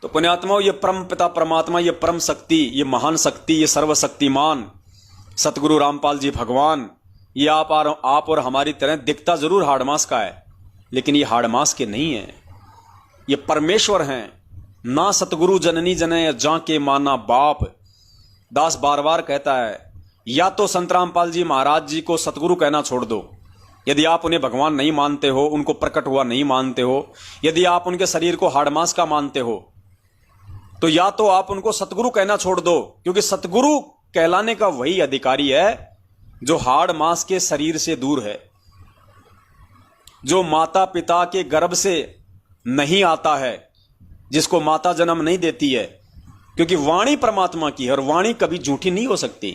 तो पुण्यात्माओं, ये परम पिता परमात्मा, ये परम शक्ति, ये महान शक्ति, ये सर्वशक्तिमान सतगुरु रामपाल जी भगवान, ये आप और हमारी तरह दिखता जरूर हाड़मास का है, लेकिन ये हाड़मास के नहीं है। ये परमेश्वर हैं। ना सतगुरु जननी जने जाके माना बाप। दास बार बार कहता है, या तो संत रामपाल जी महाराज जी को सतगुरु कहना छोड़ दो, यदि आप उन्हें भगवान नहीं मानते हो, उनको प्रकट हुआ नहीं मानते हो, यदि आप उनके शरीर को हाड़मास का मानते हो, तो या तो आप उनको सतगुरु कहना छोड़ दो, क्योंकि सतगुरु कहलाने का वही अधिकारी है जो हाड़ मांस के शरीर से दूर है, जो माता पिता के गर्भ से नहीं आता है, जिसको माता जन्म नहीं देती है, क्योंकि वाणी परमात्मा की है और वाणी कभी झूठी नहीं हो सकती।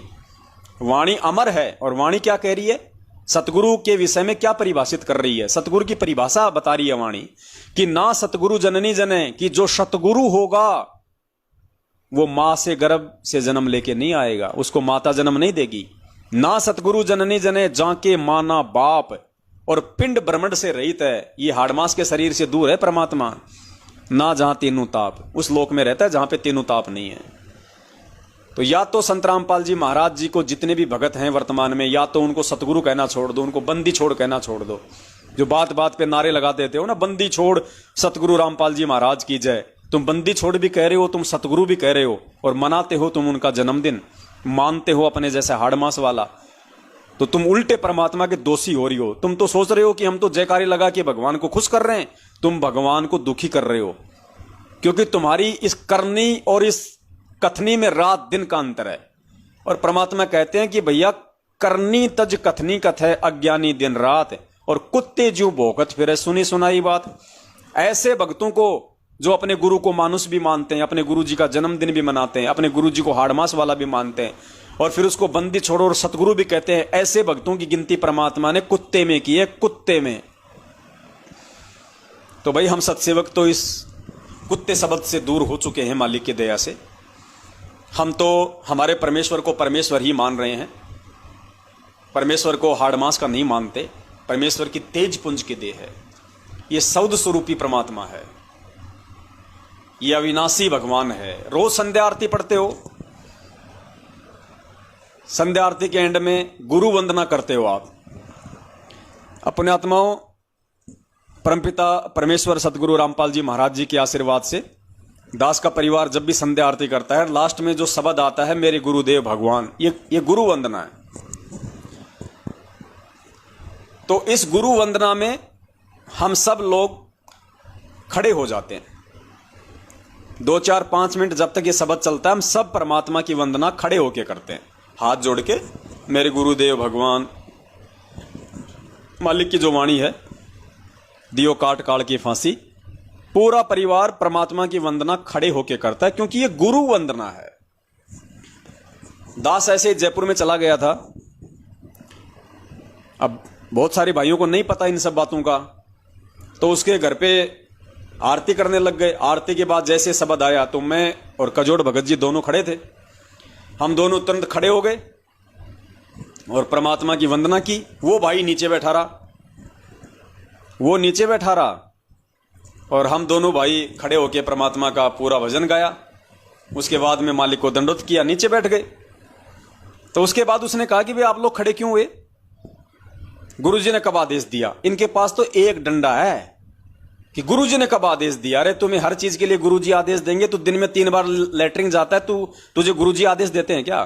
वाणी अमर है। और वाणी क्या कह रही है? सतगुरु के विषय में क्या परिभाषित कर रही है? सतगुरु की परिभाषा बता रही है वाणी कि ना सतगुरु जननी जने, कि जो सतगुरु होगा वो मां से गर्भ से जन्म लेके नहीं आएगा, उसको माता जन्म नहीं देगी। ना सतगुरु जननी जने जाके माना बाप, और पिंड ब्रह्मंड से रहित है, ये हाड़मास के शरीर से दूर है परमात्मा। ना जहां तीनों ताप, उस लोक में रहता है जहां पे तीनों ताप नहीं है। तो या तो संत रामपाल जी महाराज जी को जितने भी भगत हैं वर्तमान में, या तो उनको सतगुरु कहना छोड़ दो, उनको बंदी छोड़ कहना छोड़ दो। जो बात बात पे नारे लगा देते हो ना, बंदी छोड़ सतगुरु रामपाल जी महाराज की जय, तुम बंदी छोड़ भी कह रहे हो, तुम सतगुरु भी कह रहे हो, और मनाते हो तुम उनका जन्मदिन, मानते हो अपने जैसे हाड़मास वाला, तो तुम उल्टे परमात्मा के दोषी हो रही हो। तुम तो सोच रहे हो कि हम तो जयकारी लगा के भगवान को खुश कर रहे हैं, तुम भगवान को दुखी कर रहे हो, क्योंकि तुम्हारी इस करनी और इस कथनी में रात दिन का अंतर है। और परमात्मा कहते हैं कि भैया करनी तज कथनी कथ है, अज्ञानी दिन रात, और कुत्ते जो भौंकत फिरे सुनी सुनाई बात। ऐसे भक्तों को जो अपने गुरु को मानुष भी मानते हैं, अपने गुरु जी का जन्मदिन भी मनाते हैं, अपने गुरु जी को हाड़मास वाला भी मानते हैं, और फिर उसको बंदी छोड़ो और सतगुरु भी कहते हैं, ऐसे भक्तों की गिनती परमात्मा ने कुत्ते में की है, कुत्ते में। तो भाई हम सत्सेवक तो इस कुत्ते शब्द से दूर हो चुके हैं मालिक की दया से। हम तो हमारे परमेश्वर को परमेश्वर ही मान रहे हैं, परमेश्वर को हाड़मास का नहीं मानते। परमेश्वर की तेज पुंज की देह है, ये सौद स्वरूपी परमात्मा है, ये अविनाशी भगवान है। रोज संध्या आरती पढ़ते हो, संध्या आरती के एंड में गुरु वंदना करते हो आप। अपने आत्माओं, परमपिता परमेश्वर सतगुरु रामपाल जी महाराज जी के आशीर्वाद से दास का परिवार जब भी संध्या आरती करता है, लास्ट में जो शब्द आता है, मेरे गुरुदेव भगवान, ये गुरु वंदना है। तो इस गुरु वंदना में हम सब लोग खड़े हो जाते हैं। 2 4 5 मिनट जब तक ये शब्द चलता है, हम सब परमात्मा की वंदना खड़े होके करते हैं, हाथ जोड़ के, मेरे गुरुदेव भगवान। मालिक की जो वाणी है, दियो काट काल की फांसी, पूरा परिवार परमात्मा की वंदना खड़े होके करता है, क्योंकि ये गुरु वंदना है। दास ऐसे जयपुर में चला गया था। अब बहुत सारे भाइयों को नहीं पता इन सब बातों का, तो उसके घर पे आरती करने लग गए। आरती के बाद जैसे शब्द आया, तो मैं और कजोड़ भगत जी दोनों खड़े थे। हम दोनों तुरंत खड़े हो गए और परमात्मा की वंदना की। वो भाई नीचे बैठा रहा, वो नीचे बैठा रहा, और हम दोनों भाई खड़े होकर परमात्मा का पूरा भजन गाया। उसके बाद में मालिक को दंडोत किया, नीचे बैठ गए। तो उसके बाद उसने कहा कि भाई आप लोग खड़े क्यों हुए? गुरुजी ने कब आदेश दिया? इनके पास तो एक डंडा है कि गुरुजी ने कब आदेश दिया। अरे तुम्हें हर चीज के लिए गुरुजी आदेश देंगे? तो दिन में 3 बार लेटरिन जाता है, तुझे गुरुजी आदेश देते हैं क्या?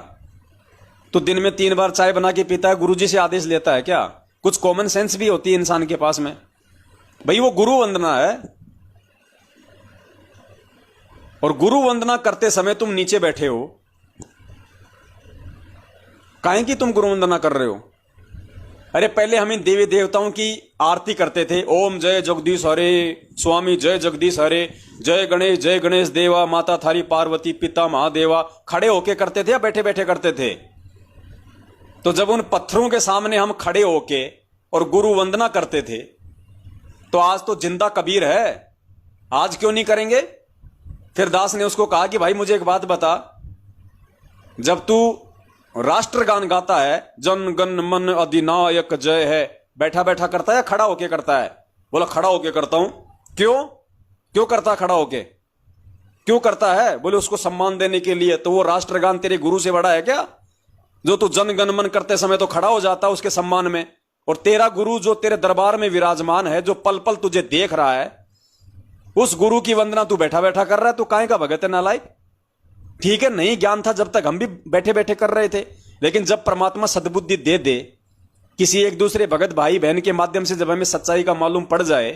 तो दिन में 3 बार चाय बना के पीता है, गुरुजी से आदेश लेता है क्या? कुछ कॉमन सेंस भी होती है इंसान के पास में। भाई वो गुरु वंदना है, और गुरु वंदना करते समय तुम नीचे बैठे हो, काहे कि तुम गुरु वंदना कर रहे हो? अरे पहले हम इन देवी देवताओं की आरती करते थे, ओम जय जगदीश हरे, स्वामी जय जगदीश हरे, जय गणेश देवा, माता थारी पार्वती, पिता महादेवा, खड़े होके करते थे या बैठे बैठे करते थे? तो जब उन पत्थरों के सामने हम खड़े होके और गुरु वंदना करते थे, तो आज तो जिंदा कबीर है, आज क्यों नहीं करेंगे? फिर दास ने उसको कहा कि भाई मुझे एक बात बता, जब तू राष्ट्रगान गाता है, जन गण मन अधिनायक जय है, बैठा बैठा करता है या खड़ा होके करता है? बोला खड़ा होके करता हूं। क्यों करता खड़ा होके? क्यों करता है? बोले उसको सम्मान देने के लिए। तो वो राष्ट्रगान तेरे गुरु से बड़ा है क्या, जो तू जन गण मन करते समय तो खड़ा हो जाता उसके सम्मान में? और तेरा गुरु जो तेरे दरबार में विराजमान है, जो पल पल तुझे देख रहा है, उस गुरु की वंदना तू बैठा बैठा कर रहा है, तो काहे का भगत है नालायक? ठीक है, नहीं ज्ञान था जब तक हम भी बैठे बैठे कर रहे थे, लेकिन जब परमात्मा सद्बुद्धि दे दे, किसी एक दूसरे भगत भाई बहन के माध्यम से जब हमें सच्चाई का मालूम पड़ जाए,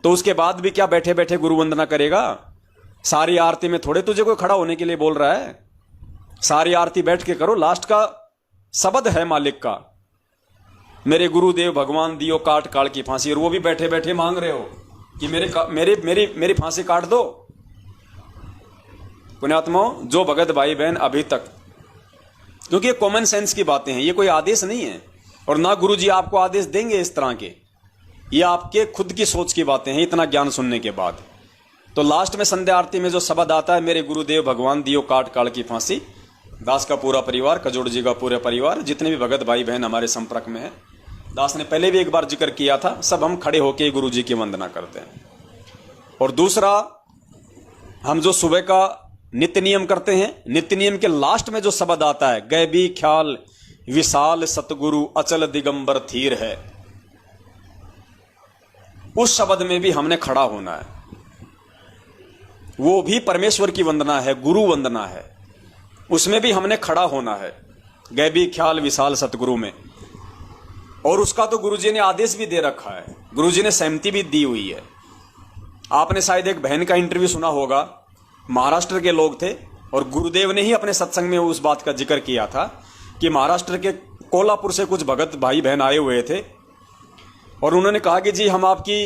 तो उसके बाद भी क्या बैठे बैठे गुरु वंदना करेगा? सारी आरती में थोड़े तुझे कोई खड़ा होने के लिए बोल रहा है। सारी आरती बैठ के करो, लास्ट का शब्द है मालिक का, मेरे गुरुदेव भगवान दियो काट काल की फांसी, और वो भी बैठे बैठे मांग रहे हो कि मेरी फांसी काट दो। पुण्यात्माओं, जो भगत भाई बहन अभी तक, क्योंकि ये कॉमन सेंस की बातें हैं, ये कोई आदेश नहीं है, और ना गुरु जी आपको आदेश देंगे इस तरह के, ये आपके खुद की सोच की बातें हैं इतना ज्ञान सुनने के बाद। तो लास्ट में संध्या आरती में जो शब्द आता है, मेरे गुरुदेव भगवान दियो काट काल की फांसी, दास का पूरा परिवार, कजोड़ जी का पूरा परिवार, जितने भी भगत भाई बहन हमारे संपर्क में है, दास ने पहले भी एक बार जिक्र किया था, सब हम खड़े होकर गुरु जी की वंदना करते हैं। और दूसरा, हम जो सुबह का नित्य नियम करते हैं, नित्य नियम के लास्ट में जो शब्द आता है, गैबी ख्याल विशाल सतगुरु अचल दिगंबर थीर है, उस शब्द में भी हमने खड़ा होना है। वो भी परमेश्वर की वंदना है, गुरु वंदना है, उसमें भी हमने खड़ा होना है, गैबी ख्याल विशाल सतगुरु में। और उसका तो गुरुजी ने आदेश भी दे रखा है, गुरुजी ने सहमति भी दी हुई है। आपने शायद एक बहन का इंटरव्यू सुना होगा, महाराष्ट्र के लोग थे, और गुरुदेव ने ही अपने सत्संग में उस बात का जिक्र किया था कि महाराष्ट्र के कोल्हापुर से कुछ भगत भाई बहन आए हुए थे, और उन्होंने कहा कि जी हम आपकी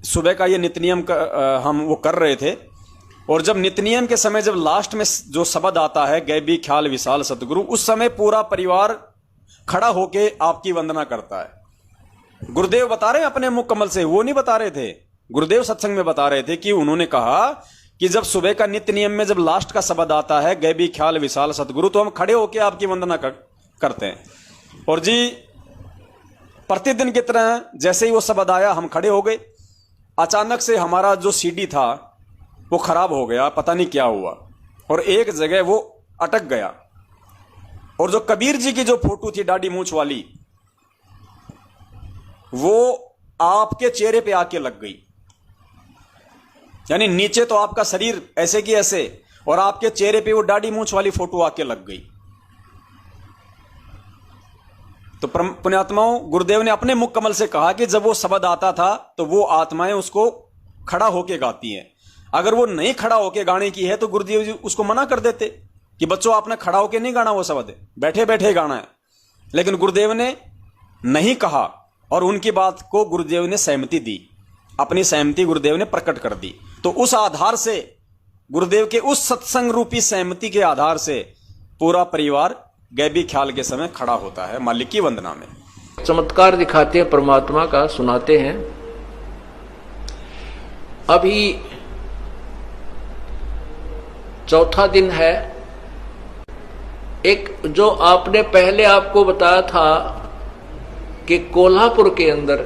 सुबह का ये नित्य नियम हम वो कर रहे थे, और जब नित्य नियम के समय जब लास्ट में जो शब्द आता है, गैबी ख्याल विशाल सतगुरु, उस समय पूरा परिवार खड़ा होके आपकी वंदना करता है। गुरुदेव बता रहे हैं अपने मुख कमल से, वो नहीं बता रहे थे, गुरुदेव सत्संग में बता रहे थे कि उन्होंने कहा कि जब सुबह का नित्य नियम में जब लास्ट का शब्द आता है, गैबी ख्याल विशाल सतगुरु, तो हम खड़े होके आपकी वंदना करते हैं। और जी प्रतिदिन की तरह जैसे ही वो शब्द आया, हम खड़े हो गए। अचानक से हमारा जो सीडी था वो खराब हो गया, पता नहीं क्या हुआ, और एक जगह वो अटक गया, और जो कबीर जी की जो फोटो थी दाढ़ी मूंछ वाली, वो आपके चेहरे पे आके लग गई। यानी नीचे तो आपका शरीर ऐसे की ऐसे, और आपके चेहरे पे वो दाढ़ी मूंछ वाली फोटो आके लग गई। तो पुण्यात्माओं, गुरुदेव ने अपने मुख कमल से कहा कि जब वो शब्द आता था तो वो आत्माएं उसको खड़ा होके गाती हैं। अगर वो नहीं खड़ा होके गाने की है तो गुरुदेव जी उसको मना कर देते कि बच्चों आपने खड़ा होके नहीं गाना, वो शब्द बैठे बैठे गाना है। लेकिन गुरुदेव ने नहीं कहा, और उनकी बात को गुरुदेव ने सहमति दी, अपनी सहमति गुरुदेव ने प्रकट कर दी। तो उस आधार से, गुरुदेव के उस सत्संग रूपी सहमति के आधार से पूरा परिवार गैबी ख्याल के समय खड़ा होता है मालिक की वंदना में। चमत्कार दिखाते हैं, परमात्मा का सुनाते हैं। अभी चौथा दिन है। एक जो आपने पहले आपको बताया था कि कोल्हापुर के अंदर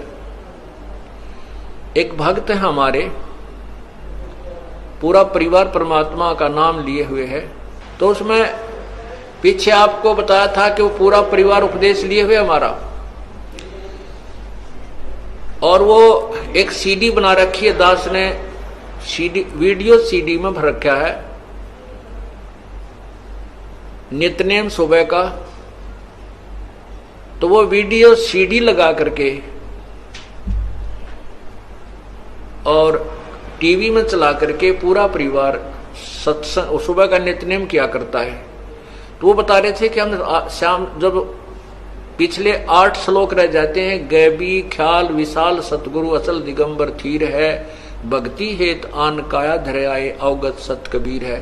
एक भक्त है हमारे, पूरा परिवार परमात्मा का नाम लिए हुए है, तो उसमें पीछे आपको बताया था कि वो पूरा परिवार उपदेश लिए हुए हमारा, और वो एक सीडी बना रखी है, दास ने सीडी, वीडियो सीडी में भर रखा है, नित्यनेम सुबह का। तो वो वीडियो सीडी लगा करके और टीवी में चला करके पूरा परिवार सत्संग सुबह का नित्यनेम किया करता है। तो वो बता रहे थे कि हम शाम जब पिछले 8 श्लोक रह जाते हैं, गैबी ख्याल विशाल सतगुरु अचल दिगंबर थीर है, भक्ति हेत आन काया धरे आए अवगत सत कबीर है।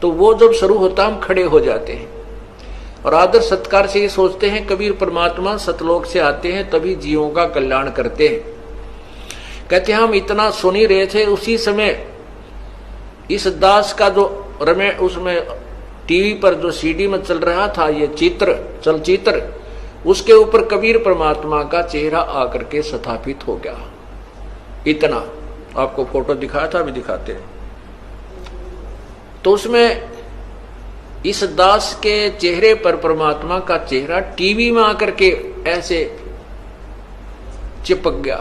तो वो जब शुरू होता हम खड़े हो जाते हैं और आदर सत्कार से ये सोचते हैं कबीर परमात्मा सतलोक से आते हैं तभी जीवों का कल्याण करते हैं। कहते हैं हम इतना सुन ही रहे थे, उसी समय इस दास का जो रमे उसमें टीवी पर जो सीडी में चल रहा था ये चलचित्र, उसके ऊपर कबीर परमात्मा का चेहरा आकर के स्थापित हो गया। इतना आपको फोटो दिखाया था, अभी दिखाते हैं। तो उसमें इस दास के चेहरे पर परमात्मा का चेहरा टीवी में आकर के ऐसे चिपक गया।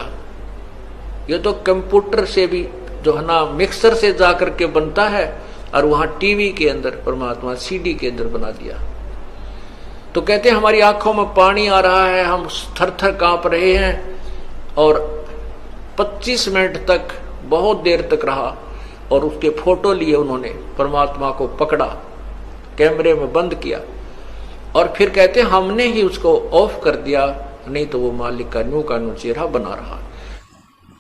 ये तो कंप्यूटर से भी जो है ना मिक्सर से जाकर के बनता है, और वहां टीवी के अंदर परमात्मा सीडी के अंदर बना दिया। तो कहते हैं हमारी आंखों में पानी आ रहा है, हम थर थर कांप रहे हैं, और 25 मिनट तक बहुत देर तक रहा, और उसके फोटो लिए उन्होंने, परमात्मा को पकड़ा, कैमरे में बंद किया, और फिर कहते हैं हमने ही उसको ऑफ कर दिया, नहीं तो वो मालिक का न्यू चेहरा बना रहा।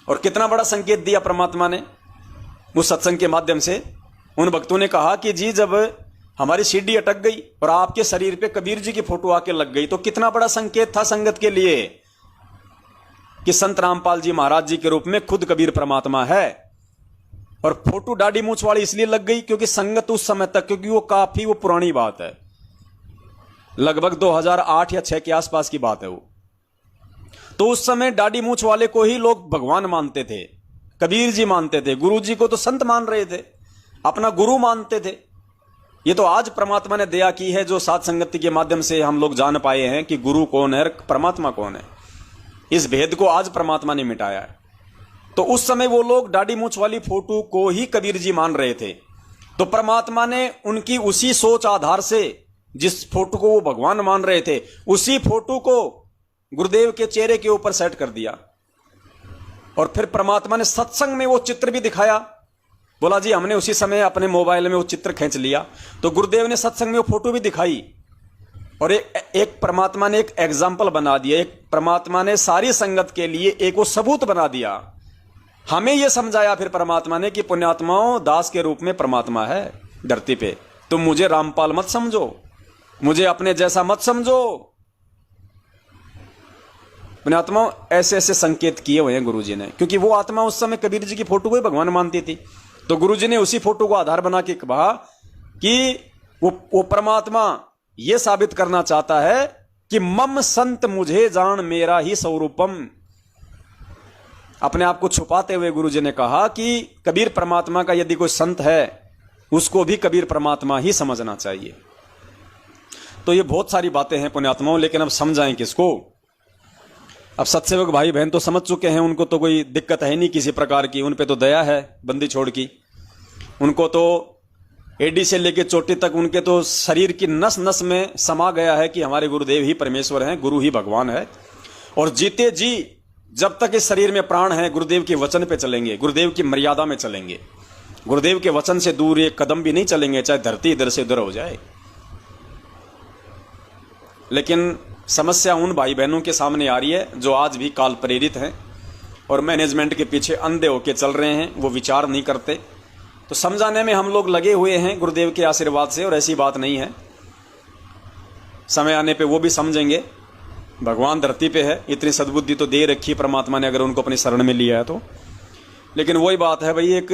और कितना बड़ा संकेत दिया परमात्मा ने उस सत्संग के माध्यम से। उन भक्तों ने कहा कि जी जब हमारी सीढ़ी अटक गई और आपके शरीर पे कबीर जी की फोटो आके लग गई, तो कितना बड़ा संकेत था संगत के लिए कि संत रामपाल जी महाराज जी के रूप में खुद कबीर परमात्मा है। और फोटो दाढ़ी मूंछ वाली इसलिए लग गई क्योंकि संगत उस समय तक, क्योंकि वो पुरानी बात है, लगभग 2008 या 6 के आसपास की बात है वो। तो उस समय दाढ़ी मूंछ वाले को ही लोग भगवान मानते थे, कबीर जी मानते थे, गुरु जी को तो संत मान रहे थे, अपना गुरु मानते थे। ये तो आज परमात्मा ने दया की है, जो साथ संगति के माध्यम से हम लोग जान पाए हैं कि गुरु कौन है, परमात्मा कौन है। इस भेद को आज परमात्मा ने मिटाया है। तो उस समय वो लोग दाढ़ी मूंछ वाली फोटो को ही कबीर जी मान रहे थे। तो परमात्मा ने उनकी उसी सोच आधार से, जिस फोटो को वो भगवान मान रहे थे, उसी फोटो को गुरुदेव के चेहरे के ऊपर सेट कर दिया। और फिर परमात्मा ने सत्संग में वो चित्र भी दिखाया। बोला जी हमने उसी समय अपने मोबाइल में वो चित्र खींच लिया, तो गुरुदेव ने सत्संग में वो फोटो भी दिखाई। और एक परमात्मा ने एक एग्जाम्पल बना दिया, एक परमात्मा ने सारी संगत के लिए एक वो सबूत बना दिया। हमें यह समझाया फिर परमात्मा ने कि पुण्यात्माओं, दास के रूप में परमात्मा है धरती पे, तुम मुझे रामपाल मत समझो, मुझे अपने जैसा मत समझो। पुण्यात्माओं, ऐसे ऐसे संकेत किए हुए हैं गुरु जी ने, क्योंकि वो आत्मा उस समय कबीर जी की फोटो को ही भगवान मानती थी। तो गुरु जी ने उसी फोटो को आधार बना के कहा कि वो परमात्मा ये साबित करना चाहता है कि मम संत मुझे जान मेरा ही स्वरूपम। अपने आप को छुपाते हुए गुरु जी ने कहा कि कबीर परमात्मा का यदि कोई संत है, उसको भी कबीर परमात्मा ही समझना चाहिए। तो ये बहुत सारी बातें हैं पुण्यात्माओं, लेकिन अब समझाएं किसको। अब सत्सेवक भाई बहन तो समझ चुके हैं, उनको तो कोई दिक्कत है नहीं किसी प्रकार की, उन पे तो दया है बंदी छोड़ की। उनको तो एडी से लेकर चोटी तक उनके तो शरीर की नस नस में समा गया है कि हमारे गुरुदेव ही परमेश्वर हैं, गुरु ही भगवान है। और जीते जी जब तक इस शरीर में प्राण है, गुरुदेव के वचन पे चलेंगे, गुरुदेव की मर्यादा में चलेंगे, गुरुदेव के वचन से दूर एक कदम भी नहीं चलेंगे, चाहे धरती इधर से उधर हो जाए। लेकिन समस्या उन भाई बहनों के सामने आ रही है जो आज भी काल प्रेरित हैं और मैनेजमेंट के पीछे अंधे होके चल रहे हैं, वो विचार नहीं करते। तो समझाने में हम लोग लगे हुए हैं गुरुदेव के आशीर्वाद से, और ऐसी बात नहीं है, समय आने पे वो भी समझेंगे। भगवान धरती पे है, इतनी सद्बुद्धि तो दे रखी परमात्मा ने, अगर उनको अपनी शरण में लिया है तो। लेकिन वही बात है भाई, एक